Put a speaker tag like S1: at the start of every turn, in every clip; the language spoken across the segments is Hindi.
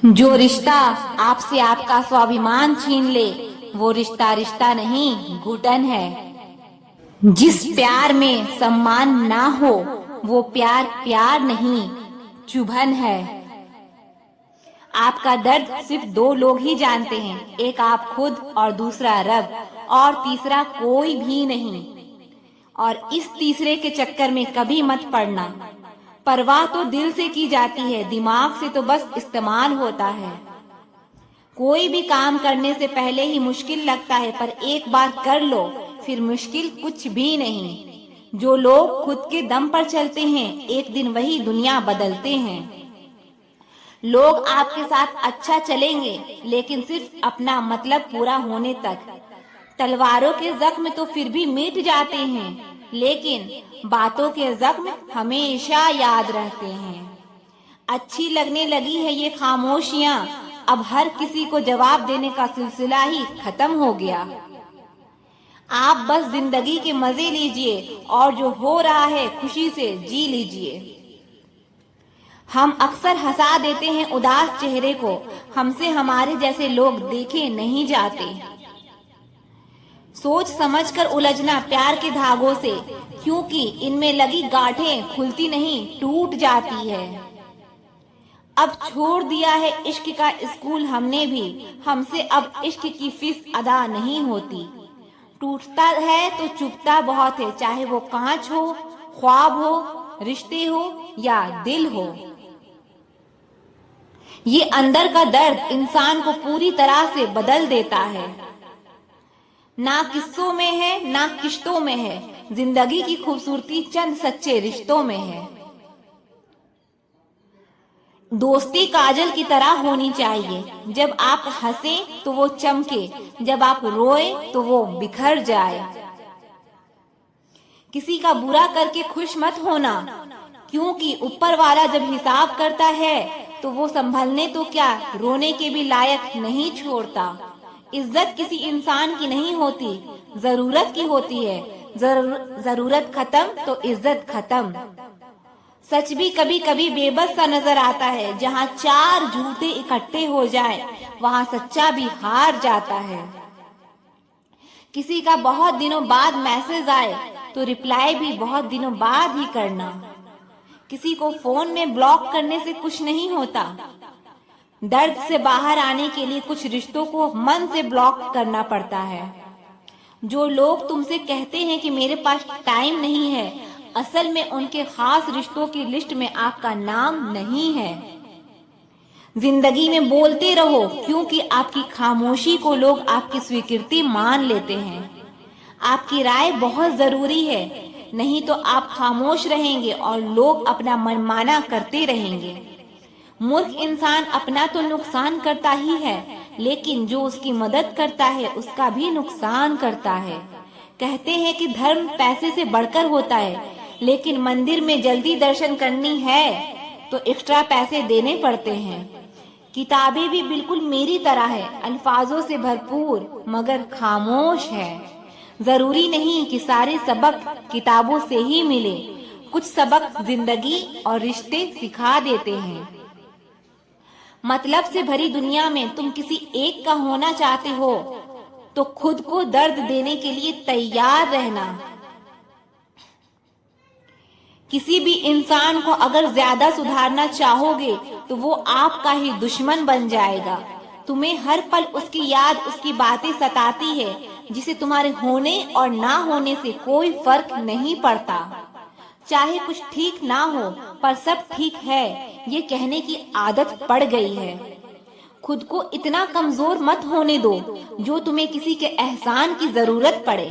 S1: जो रिश्ता आपसे आपका स्वाभिमान छीन ले वो रिश्ता रिश्ता नहीं घुटन है। जिस प्यार में सम्मान ना हो वो प्यार प्यार नहीं चुभन है। आपका दर्द सिर्फ दो लोग ही जानते हैं, एक आप खुद और दूसरा रब, और तीसरा कोई भी नहीं। और इस तीसरे के चक्कर में कभी मत पड़ना। परवाह तो दिल से की जाती है, दिमाग से तो बस इस्तेमाल होता है। कोई भी काम करने से पहले ही मुश्किल लगता है, पर एक बार कर लो फिर मुश्किल कुछ भी नहीं। जो लोग खुद के दम पर चलते हैं एक दिन वही दुनिया बदलते हैं। लोग आपके साथ अच्छा चलेंगे लेकिन सिर्फ अपना मतलब पूरा होने तक। तलवारों के जख्म तो फिर भी मिट जाते हैं, लेकिन बातों के जख्म हमेशा याद रहते हैं। अच्छी लगने लगी है ये खामोशियां, अब हर किसी को जवाब देने का सिलसिला ही खत्म हो गया। आप बस जिंदगी के मजे लीजिए और जो हो रहा है खुशी से जी लीजिए। हम अक्सर हंसा देते हैं उदास चेहरे को, हमसे हमारे जैसे लोग देखे नहीं जाते। सोच समझकर उलझना प्यार के धागों से, क्योंकि इनमें लगी गांठें खुलती नहीं टूट जाती है। अब छोड़ दिया है इश्क का स्कूल हमने भी, हमसे अब इश्क की फीस अदा नहीं होती। टूटता है तो चुभता बहुत है, चाहे वो कांच हो, ख्वाब हो, रिश्ते हो या दिल हो। ये अंदर का दर्द इंसान को पूरी तरह से बदल देता है। ना किस्सों में है ना किश्तों में है, जिंदगी की खूबसूरती चंद सच्चे रिश्तों में है। दोस्ती काजल की तरह होनी चाहिए, जब आप हंसे तो वो चमके, जब आप रोए तो वो बिखर जाए। किसी का बुरा करके खुश मत होना, क्योंकि ऊपर वाला जब हिसाब करता है तो वो संभलने तो क्या रोने के भी लायक नहीं छोड़ता। इज्जत किसी इंसान की नहीं होती, जरूरत की होती है। जरूरत खत्म तो इज्जत खत्म। सच भी कभी कभी बेबस सा नजर आता है, जहाँ चार झूठे इकट्ठे हो जाएं, वहाँ सच्चा भी हार जाता है। किसी का बहुत दिनों बाद मैसेज आए तो रिप्लाई भी बहुत दिनों बाद ही करना। किसी को फोन में ब्लॉक करने से कुछ नहीं होता। दर्द से बाहर आने के लिए कुछ रिश्तों को मन से ब्लॉक करना पड़ता है। जो लोग तुमसे कहते हैं कि मेरे पास टाइम नहीं है, असल में उनके खास रिश्तों की लिस्ट में आपका नाम नहीं है। जिंदगी में बोलते रहो, क्योंकि आपकी खामोशी को लोग आपकी स्वीकृति मान लेते हैं। आपकी राय बहुत जरूरी है, नहीं तो आप खामोश रहेंगे और लोग अपना मनमाना करते रहेंगे। मूर्ख इंसान अपना तो नुकसान करता ही है, लेकिन जो उसकी मदद करता है उसका भी नुकसान करता है। कहते हैं कि धर्म पैसे से बढ़कर होता है, लेकिन मंदिर में जल्दी दर्शन करनी है तो एक्स्ट्रा पैसे देने पड़ते हैं। किताबें भी बिल्कुल मेरी तरह है, अल्फाजों से भरपूर मगर खामोश है। जरूरी नहीं कि सारे सबक किताबों से ही मिले, कुछ सबक जिंदगी और रिश्ते सिखा देते हैं। मतलब से भरी दुनिया में तुम किसी एक का होना चाहते हो तो खुद को दर्द देने के लिए तैयार रहना। किसी भी इंसान को अगर ज्यादा सुधारना चाहोगे तो वो आपका ही दुश्मन बन जाएगा। तुम्हें हर पल उसकी याद, उसकी बातें सताती है, जिसे तुम्हारे होने और ना होने से कोई फर्क नहीं पड़ता। चाहे कुछ ठीक ना हो पर सब ठीक है, ये कहने की आदत पड़ गई है। खुद को इतना कमजोर मत होने दो जो तुम्हें किसी के एहसान की जरूरत पड़े।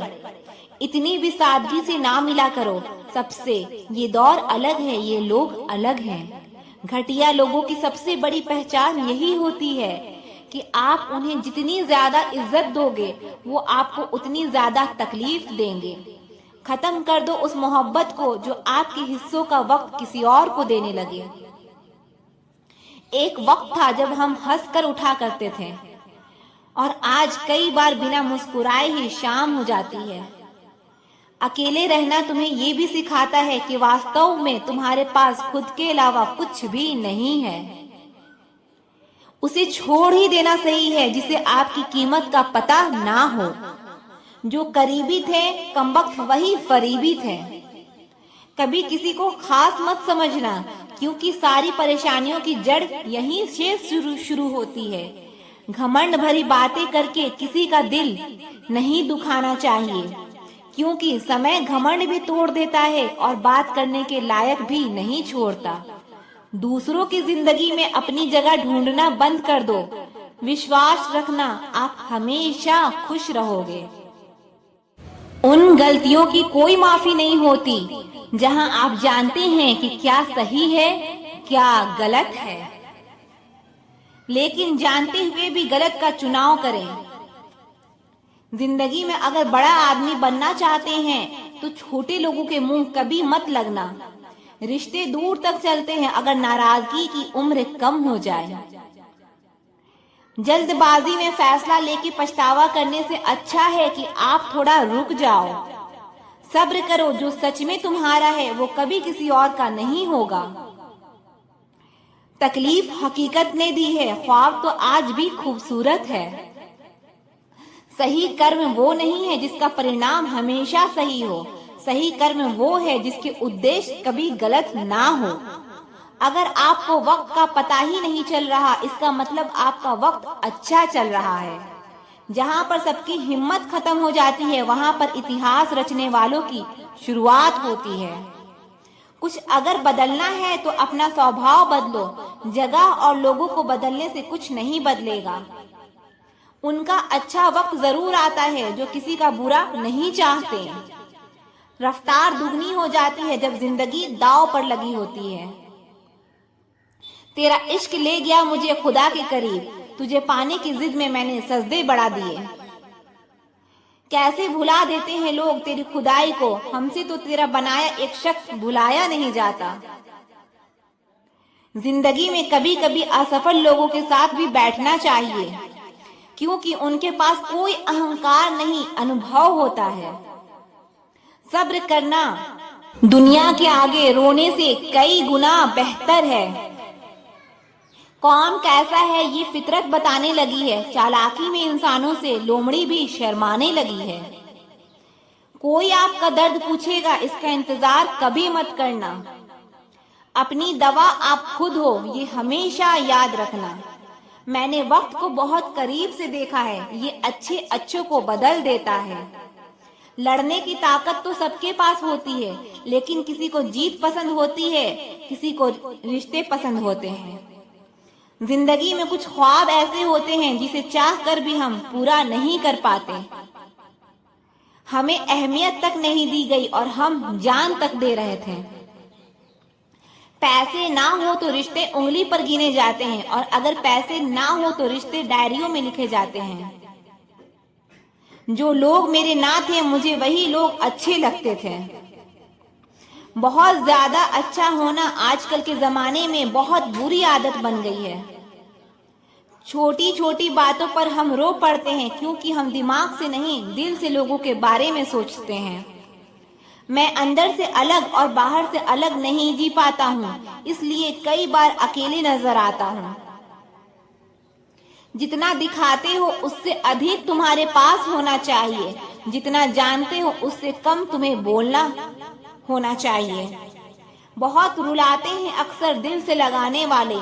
S1: इतनी भी सादगी से ना मिला करो सबसे, ये दौर अलग है, ये लोग अलग हैं। घटिया लोगों की सबसे बड़ी पहचान यही होती है कि आप उन्हें जितनी ज्यादा इज्जत दोगे वो आपको उतनी ज्यादा तकलीफ देंगे। खत्म कर दो उस मोहब्बत को जो आपके हिस्सों का वक्त किसी और को देने लगे। एक वक्त था जब हम हंस कर उठा करते थे, और आज कई बार बिना मुस्कुराए ही शाम हो जाती है। अकेले रहना तुम्हें ये भी सिखाता है कि वास्तव में तुम्हारे पास खुद के अलावा कुछ भी नहीं है। उसे छोड़ ही देना सही है जिसे आपकी कीमत का पता ना हो। जो करीबी थे कमबख्त वही फरीबी थे। कभी किसी को खास मत समझना, क्योंकि सारी परेशानियों की जड़ यहीं से शुरू होती है। घमंड भरी बातें करके किसी का दिल नहीं दुखाना चाहिए, क्योंकि समय घमंड भी तोड़ देता है और बात करने के लायक भी नहीं छोड़ता। दूसरों की जिंदगी में अपनी जगह ढूंढना बंद कर दो। विश्वास रखना, आप हमेशा खुश रहोगे। उन गलतियों की कोई माफी नहीं होती जहां आप जानते हैं कि क्या सही है क्या गलत है, लेकिन जानते हुए भी गलत का चुनाव करें। जिंदगी में अगर बड़ा आदमी बनना चाहते हैं तो छोटे लोगों के मुंह कभी मत लगना। रिश्ते दूर तक चलते हैं अगर नाराजगी की उम्र कम हो जाए। जल्दबाजी में फैसला लेके पछतावा करने से अच्छा है कि आप थोड़ा रुक जाओ। सब्र करो, जो सच में तुम्हारा है वो कभी किसी और का नहीं होगा। तकलीफ हकीकत ने दी है, ख्वाब तो आज भी खूबसूरत है। सही कर्म वो नहीं है जिसका परिणाम हमेशा सही हो, सही कर्म वो है जिसके उद्देश्य कभी गलत ना हो। अगर आपको वक्त का पता ही नहीं चल रहा, इसका मतलब आपका वक्त अच्छा चल रहा है। जहाँ पर सबकी हिम्मत खत्म हो जाती है वहाँ पर इतिहास रचने वालों की शुरुआत होती है। कुछ अगर बदलना है तो अपना स्वभाव बदलो। जगह और लोगों को बदलने से कुछ नहीं बदलेगा। उनका अच्छा वक्त जरूर आता है जो किसी का बुरा नहीं चाहते। रफ्तार दुगनी हो जाती है जब जिंदगी दांव पर लगी होती है। तेरा इश्क ले गया मुझे खुदा के करीब, तुझे पाने की जिद में मैंने सजदे बढ़ा दिए। कैसे भुला देते हैं लोग तेरी खुदाई को, हमसे तो तेरा बनाया एक शख्स भुलाया नहीं जाता। जिंदगी में कभी कभी असफल लोगों के साथ भी बैठना चाहिए, क्योंकि उनके पास कोई अहंकार नहीं, अनुभव होता है। सब्र करना दुनिया के आगे रोने से कई गुना बेहतर है। कौन कैसा है ये फितरत बताने लगी है। चालाकी में इंसानों से लोमड़ी भी शर्माने लगी है। कोई आपका दर्द पूछेगा, इसका इंतजार कभी मत करना। अपनी दवा आप खुद हो, ये हमेशा याद रखना। मैंने वक्त को बहुत करीब से देखा है, ये अच्छे अच्छों को बदल देता है। लड़ने की ताकत तो सबके पास होती है, लेकिन किसी को जीत पसंद होती है, किसी को रिश्ते पसंद होते हैं। जिंदगी में कुछ ख्वाब ऐसे होते हैं जिसे चाह कर भी हम पूरा नहीं कर पाते। हमें अहमियत तक नहीं दी गई और हम जान तक दे रहे थे। पैसे ना हो तो रिश्ते उंगली पर गिने जाते हैं, और अगर पैसे ना हो तो रिश्ते डायरियों में लिखे जाते हैं। जो लोग मेरे ना थे मुझे वही लोग अच्छे लगते थे। बहुत ज्यादा अच्छा होना आजकल के जमाने में बहुत बुरी आदत बन गई है। छोटी छोटी बातों पर हम रो पड़ते हैं, क्योंकि हम दिमाग से नहीं दिल से लोगों के बारे में सोचते हैं। मैं अंदर से अलग और बाहर से अलग नहीं जी पाता हूँ, इसलिए कई बार अकेले नजर आता हूँ। जितना दिखाते हो उससे अधिक तुम्हारे पास होना चाहिए। जितना जानते हो उससे कम तुम्हें बोलना होना चाहिए। बहुत रुलाते हैं अक्सर दिल से लगाने वाले,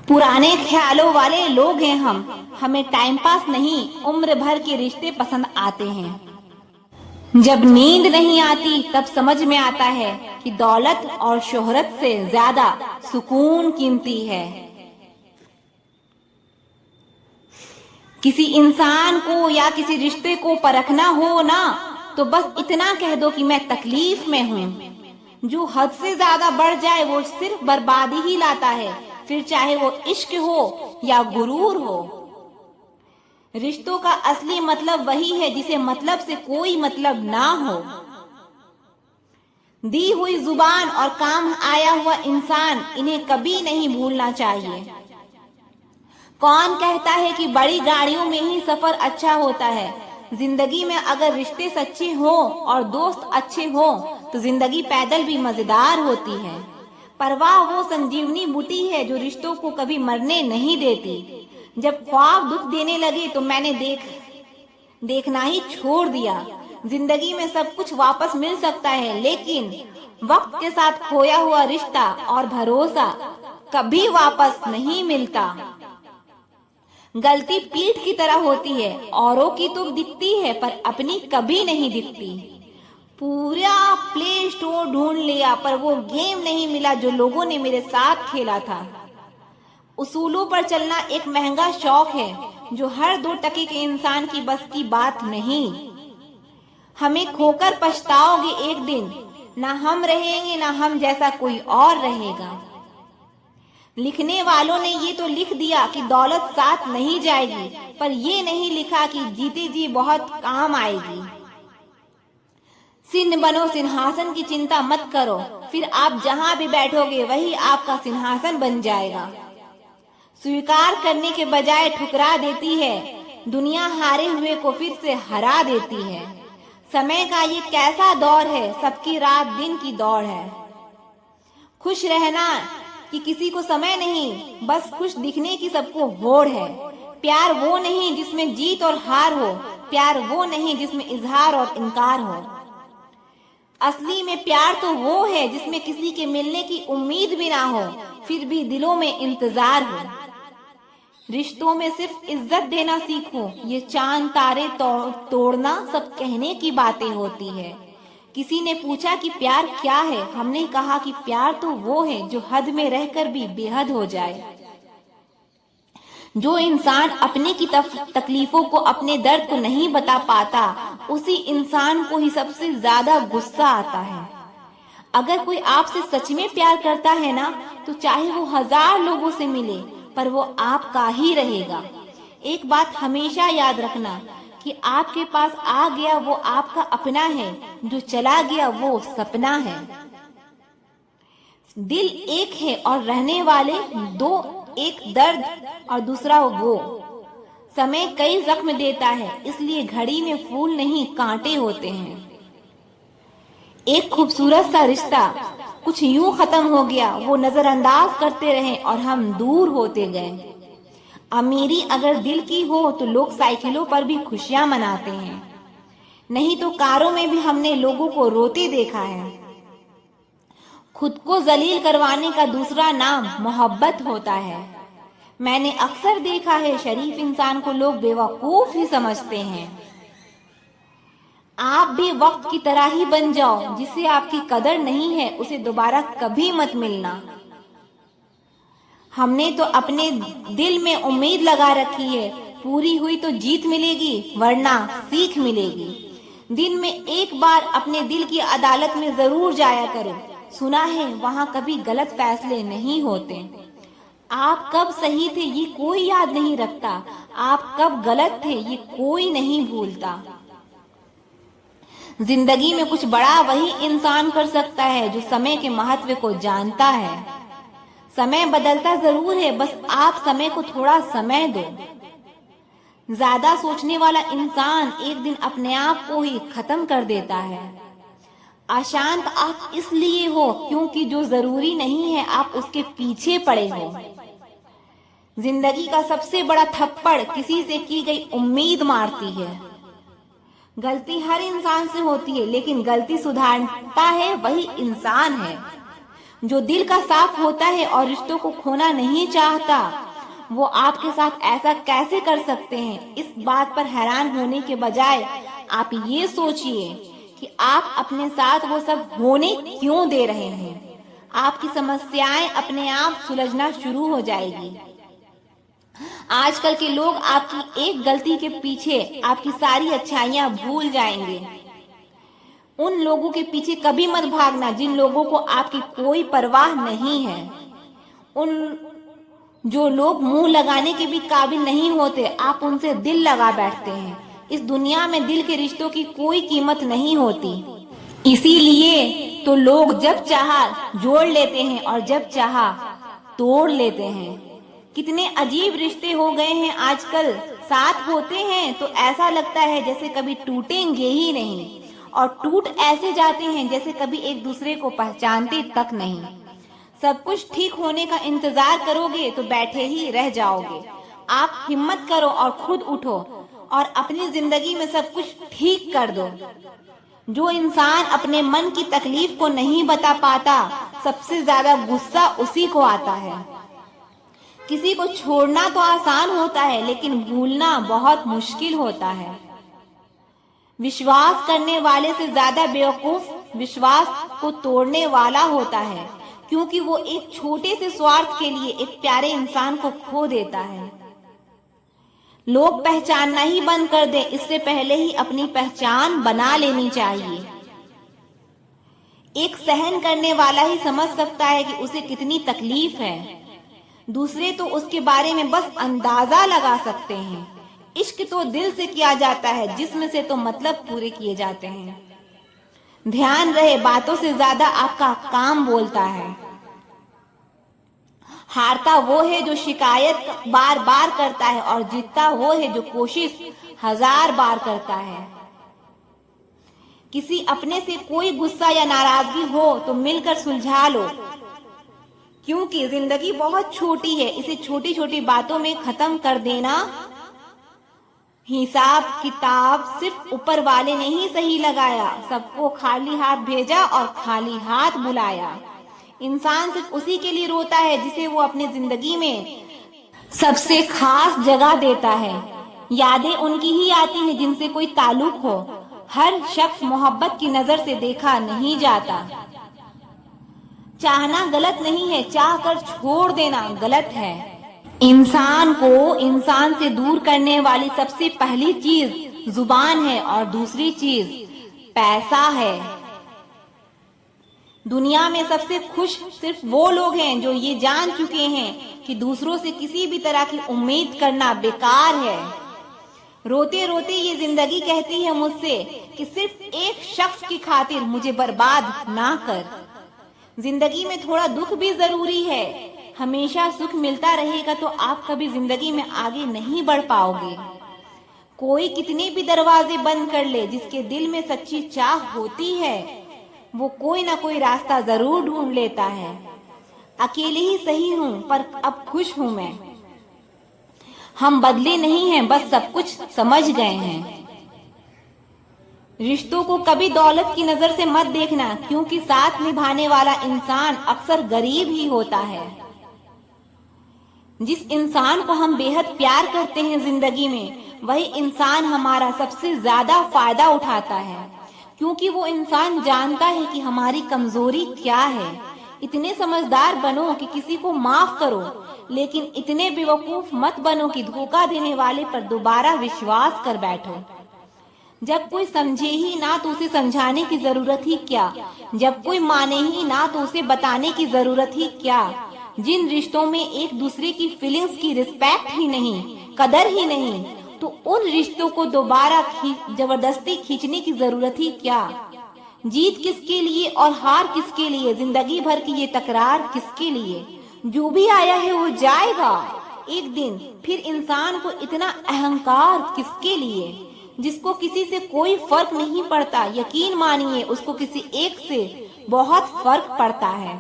S1: पुराने ख्यालों वाले लोग हैं हम। हमें टाइम पास नहीं, उम्र भर के रिश्ते पसंद आते हैं। जब नींद नहीं आती तब समझ में आता है कि दौलत और शोहरत से ज्यादा सुकून कीमती है। किसी इंसान को या किसी रिश्ते को परखना हो ना, तो बस इतना कह दो कि मैं तकलीफ में हूँ। जो हद से ज्यादा बढ़ जाए वो सिर्फ बर्बादी ही लाता है, फिर चाहे वो इश्क हो या गुरूर हो। रिश्तों का असली मतलब वही है जिसे मतलब से कोई मतलब ना हो। दी हुई जुबान और काम आया हुआ इंसान, इन्हें कभी नहीं भूलना चाहिए। कौन कहता है कि बड़ी गाड़ियों में ही सफर अच्छा होता है। जिंदगी में अगर रिश्ते सच्चे हो और दोस्त अच्छे हो तो जिंदगी पैदल भी मजेदार होती है। परवाह वो संजीवनी बूटी है जो रिश्तों को कभी मरने नहीं देती। जब ख्वाब दुख देने लगे तो मैंने देखना ही छोड़ दिया। जिंदगी में सब कुछ वापस मिल सकता है, लेकिन वक्त के साथ खोया हुआ रिश्ता और भरोसा कभी वापस नहीं मिलता। गलती पीठ की तरह होती है, औरों की तो दिखती है पर अपनी कभी नहीं दिखती। पूरा प्ले स्टोर ढूंढ लिया पर वो गेम नहीं मिला जो लोगों ने मेरे साथ खेला था। उसूलों पर चलना एक महंगा शौक है जो हर 2 टके के इंसान की बस की बात नहीं। हमें खोकर पछताओगे एक दिन, ना हम रहेंगे ना हम जैसा कोई और रहेगा। लिखने वालों ने ये तो लिख दिया कि दौलत साथ नहीं जाएगी, पर ये नहीं लिखा कि जीते जी बहुत काम आएगी। सिंह बनो सिंहासन की चिंता मत करो, फिर आप जहां भी बैठोगे वही आपका सिंहासन बन जाएगा। स्वीकार करने के बजाय ठुकरा देती है, दुनिया हारे हुए को फिर से हरा देती है। समय का ये कैसा दौर है, सबकी रात दिन की दौड़ है। खुश रहना कि किसी को समय नहीं, बस खुश दिखने की सबको होड़ है। प्यार वो नहीं जिसमें जीत और हार हो, प्यार वो नहीं जिसमें इजहार और इनकार हो। असली में प्यार तो वो है जिसमें किसी के मिलने की उम्मीद भी ना हो, फिर भी दिलों में इंतजार हो। रिश्तों में सिर्फ इज्जत देना सीखो, ये चांद तारे तोड़ना सब कहने की बातें होती है। किसी ने पूछा कि प्यार क्या है, हमने कहा कि प्यार तो वो है जो हद में रहकर भी बेहद हो जाए। जो इंसान अपने की तकलीफों को, अपने दर्द को नहीं बता पाता, उसी इंसान को ही सबसे ज्यादा गुस्सा आता है। अगर कोई आपसे सच में प्यार करता है ना, तो चाहे वो 1000 लोगों से मिले, पर वो आपका ही रहेगा। एक बात हमेशा याद रखना कि आपके पास आ गया वो आपका अपना है, जो चला गया वो सपना है। दिल एक है और रहने वाले 2, एक दर्द और दूसरा वो। समय कई जख्म देता है, इसलिए घड़ी में फूल नहीं कांटे होते हैं। एक खूबसूरत सा रिश्ता कुछ यूं खत्म हो गया, वो नजरअंदाज करते रहे और हम दूर होते गए। अमीरी अगर दिल की हो तो लोग साइकिलों पर भी खुशियां मनाते हैं, नहीं तो कारों में भी हमने लोगों को रोते देखा है। खुद को जलील करवाने का दूसरा नाम मोहब्बत होता है। मैंने अक्सर देखा है शरीफ इंसान को लोग बेवकूफ ही समझते हैं। आप भी वक्त की तरह ही बन जाओ, जिसे आपकी कदर नहीं है उसे दोबारा कभी मत मिलना। हमने तो अपने दिल में उम्मीद लगा रखी है, पूरी हुई तो जीत मिलेगी, वरना सीख मिलेगी। दिन में एक बार अपने दिल की अदालत में जरूर जाया करो। सुना है वहाँ कभी गलत फैसले नहीं होते। आप कब सही थे ये कोई याद नहीं रखता, आप कब गलत थे ये कोई नहीं भूलता। जिंदगी में कुछ बड़ा वही इंसान कर सकता है जो समय के महत्व को जानता है। समय बदलता जरूर है, बस आप समय को थोड़ा समय दो। ज्यादा सोचने वाला इंसान एक दिन अपने आप को ही खत्म कर देता है। अशांत आप इसलिए हो क्योंकि जो जरूरी नहीं है आप उसके पीछे पड़े हो। जिंदगी का सबसे बड़ा थप्पड़ किसी से की गई उम्मीद मारती है। गलती हर इंसान से होती है, लेकिन गलती सुधारता है वही इंसान है। जो दिल का साफ होता है और रिश्तों को खोना नहीं चाहता, वो आपके साथ ऐसा कैसे कर सकते हैं? इस बात पर हैरान होने के बजाय आप ये सोचिए कि आप अपने साथ वो सब होने क्यों दे रहे हैं। आपकी समस्याएं अपने आप सुलझना शुरू हो जाएगी। आजकल के लोग आपकी एक गलती के पीछे आपकी सारी अच्छाइयां भूल जाएंगे। उन लोगों के पीछे कभी मत भागना जिन लोगों को आपकी कोई परवाह नहीं है। उन जो लोग मुंह लगाने के भी काबिल नहीं होते, आप उनसे दिल लगा बैठते हैं। इस दुनिया में दिल के रिश्तों की कोई कीमत नहीं होती, इसीलिए तो लोग जब चाहा जोड़ लेते हैं और जब चाहा तोड़ लेते हैं। कितने अजीब रिश्ते हो गए हैं आजकल। साथ होते हैं तो ऐसा लगता है जैसे कभी टूटेंगे ही नहीं, और टूट ऐसे जाते हैं जैसे कभी एक दूसरे को पहचानते तक नहीं। सब कुछ ठीक होने का इंतजार करोगे तो बैठे ही रह जाओगे। आप हिम्मत करो और खुद उठो और अपनी जिंदगी में सब कुछ ठीक कर दो। जो इंसान अपने मन की तकलीफ को नहीं बता पाता, सबसे ज्यादा गुस्सा उसी को आता है। किसी को छोड़ना तो आसान होता है, लेकिन भूलना बहुत मुश्किल होता है। विश्वास करने वाले से ज्यादा बेवकूफ विश्वास को तोड़ने वाला होता है, क्योंकि वो एक छोटे से स्वार्थ के लिए एक प्यारे इंसान को खो देता है। लोग पहचानना ही बंद कर दें, इससे पहले ही अपनी पहचान बना लेनी चाहिए। एक सहन करने वाला ही समझ सकता है कि उसे कितनी तकलीफ है। दूसरे तो उसके बारे में बस अंदाजा लगा सकते हैं। इश्क तो दिल से किया जाता है, जिस्म से तो मतलब पूरे किए जाते हैं। ध्यान रहे, बातों से ज्यादा आपका काम बोलता है। हारता वो है जो शिकायत बार बार करता है, और जीतता वो है जो कोशिश 1000 बार करता है। किसी अपने से कोई गुस्सा या नाराजगी हो तो मिलकर सुलझा लो, क्योंकि जिंदगी बहुत छोटी है। इसे छोटी छोटी बातों में खत्म कर देना। हिसाब किताब सिर्फ ऊपर वाले ने ही सही लगाया। सबको खाली हाथ भेजा और खाली हाथ बुलाया। इंसान सिर्फ उसी के लिए रोता है जिसे वो अपनी जिंदगी में सबसे खास जगह देता है। यादें उनकी ही आती हैं जिनसे कोई ताल्लुक हो। हर शख्स मोहब्बत की नजर से देखा नहीं जाता। चाहना गलत नहीं है, चाह कर छोड़ देना गलत है। इंसान को इंसान से दूर करने वाली सबसे पहली चीज जुबान है, और दूसरी चीज पैसा है। दुनिया में सबसे खुश सिर्फ वो लोग हैं जो ये जान चुके हैं कि दूसरों से किसी भी तरह की उम्मीद करना बेकार है। रोते रोते ये जिंदगी कहती है मुझसे कि सिर्फ एक शख्स की खातिर मुझे बर्बाद ना कर। जिंदगी में थोड़ा दुख भी जरूरी है। हमेशा सुख मिलता रहेगा तो आप कभी जिंदगी में आगे नहीं बढ़ पाओगे। कोई कितने भी दरवाजे बंद कर ले, जिसके दिल में सच्ची चाह होती है वो कोई ना कोई रास्ता जरूर ढूंढ लेता है। अकेले ही सही हूँ, पर अब खुश हूँ मैं। हम बदले नहीं हैं, बस सब कुछ समझ गए हैं। रिश्तों को कभी दौलत की नजर से मत देखना, क्योंकि साथ निभाने वाला इंसान अक्सर गरीब ही होता है। जिस इंसान को हम बेहद प्यार करते हैं जिंदगी में, वही इंसान हमारा सबसे ज्यादा फायदा उठाता है, क्योंकि वो इंसान जानता है कि हमारी कमजोरी क्या है। इतने समझदार बनो कि किसी को माफ करो, लेकिन इतने बेवकूफ मत बनो कि धोखा देने वाले पर दोबारा विश्वास कर बैठो। जब कोई समझे ही ना तो उसे समझाने की जरूरत ही क्या। जब कोई माने ही ना तो उसे बताने की जरूरत ही क्या। जिन रिश्तों में एक दूसरे की फीलिंग्स की रिस्पेक्ट ही नहीं, कदर ही नहीं, तो उन रिश्तों को दोबारा जबरदस्ती खींचने की जरूरत ही क्या। जीत किसके लिए और हार किसके लिए, जिंदगी भर की ये तकरार किसके लिए। जो भी आया है वो जाएगा एक दिन। फिर इंसान को इतना अहंकार किसके लिए, जिसको किसी से कोई फर्क नहीं पड़ता। यकीन मानिए उसको किसी एक से बहुत फर्क पड़ता है।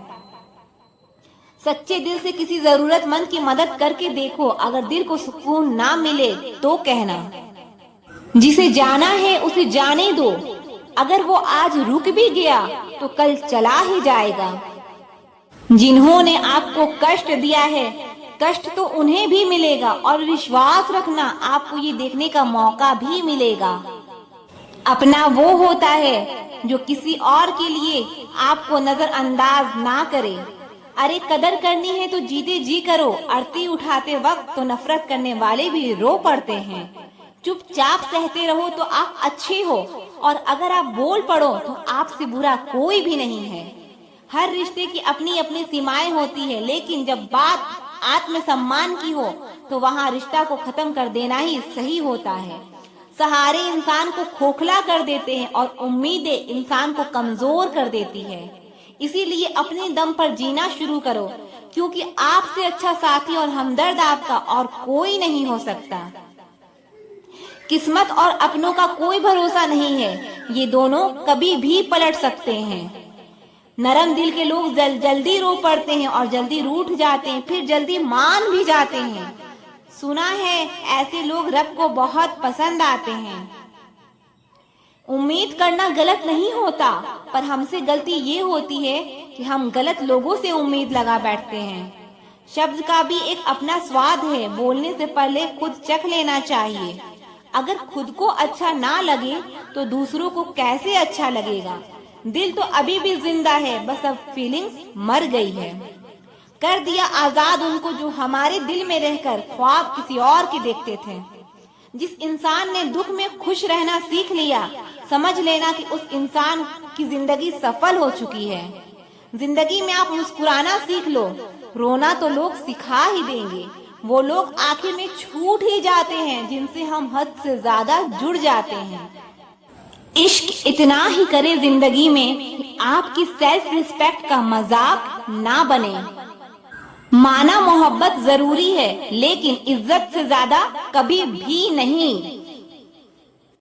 S1: सच्चे दिल से किसी जरूरतमंद की मदद करके देखो। अगर दिल को सुकून ना मिले तो कहना। जिसे जाना है उसे जाने दो। अगर वो आज रुक भी गया तो कल चला ही जाएगा। जिन्होंने आपको कष्ट दिया है, कष्ट तो उन्हें भी मिलेगा, और विश्वास रखना आपको ये देखने का मौका भी मिलेगा। अपना वो होता है जो किसी और के लिए आपको नजरअंदाज ना करे। अरे कदर करनी है तो जीते जी करो। आरती उठाते वक्त तो नफरत करने वाले भी रो पड़ते हैं। चुपचाप सहते रहो तो आप अच्छे हो, और अगर आप बोल पड़ो तो आपसे बुरा कोई भी नहीं है। हर रिश्ते की अपनी अपनी सीमाएं होती है, लेकिन जब बात आत्मसम्मान की हो तो वहाँ रिश्ता को खत्म कर देना ही सही होता है। सहारे इंसान को खोखला कर देते हैं और उम्मीदें इंसान को कमजोर कर देती है। इसीलिए अपने दम पर जीना शुरू करो, क्योंकि आपसे अच्छा साथी और हमदर्द आपका और कोई नहीं हो सकता। किस्मत और अपनों का कोई भरोसा नहीं है, ये दोनों कभी भी पलट सकते हैं। नरम दिल के लोग जल्दी रो पड़ते हैं और जल्दी रूठ जाते हैं, फिर जल्दी मान भी जाते हैं। सुना है ऐसे लोग रब को बहुत पसंद आते हैं। उम्मीद करना गलत नहीं होता, पर हमसे गलती ये होती है कि हम गलत लोगों से उम्मीद लगा बैठते हैं। शब्द का भी एक अपना स्वाद है, बोलने से पहले खुद चख लेना चाहिए। अगर खुद को अच्छा ना लगे तो दूसरों को कैसे अच्छा लगेगा। दिल तो अभी भी जिंदा है, बस अब फीलिंग्स मर गई है। कर दिया आजाद उनको जो हमारे दिल में रहकर ख्वाब किसी और के देखते थे। जिस इंसान ने दुख में खुश रहना सीख लिया, समझ लेना कि उस इंसान की जिंदगी सफल हो चुकी है। जिंदगी में आप मुस्कुराना सीख लो, रोना तो लोग सिखा ही देंगे। वो लोग आखिर में छूट ही जाते हैं जिनसे हम हद से ज्यादा जुड़ जाते हैं। इश्क इतना ही करे जिंदगी में कि आपकी सेल्फ रिस्पेक्ट का मजाक ना बने। माना मोहब्बत जरूरी है, लेकिन इज्जत से ज्यादा कभी भी नहीं।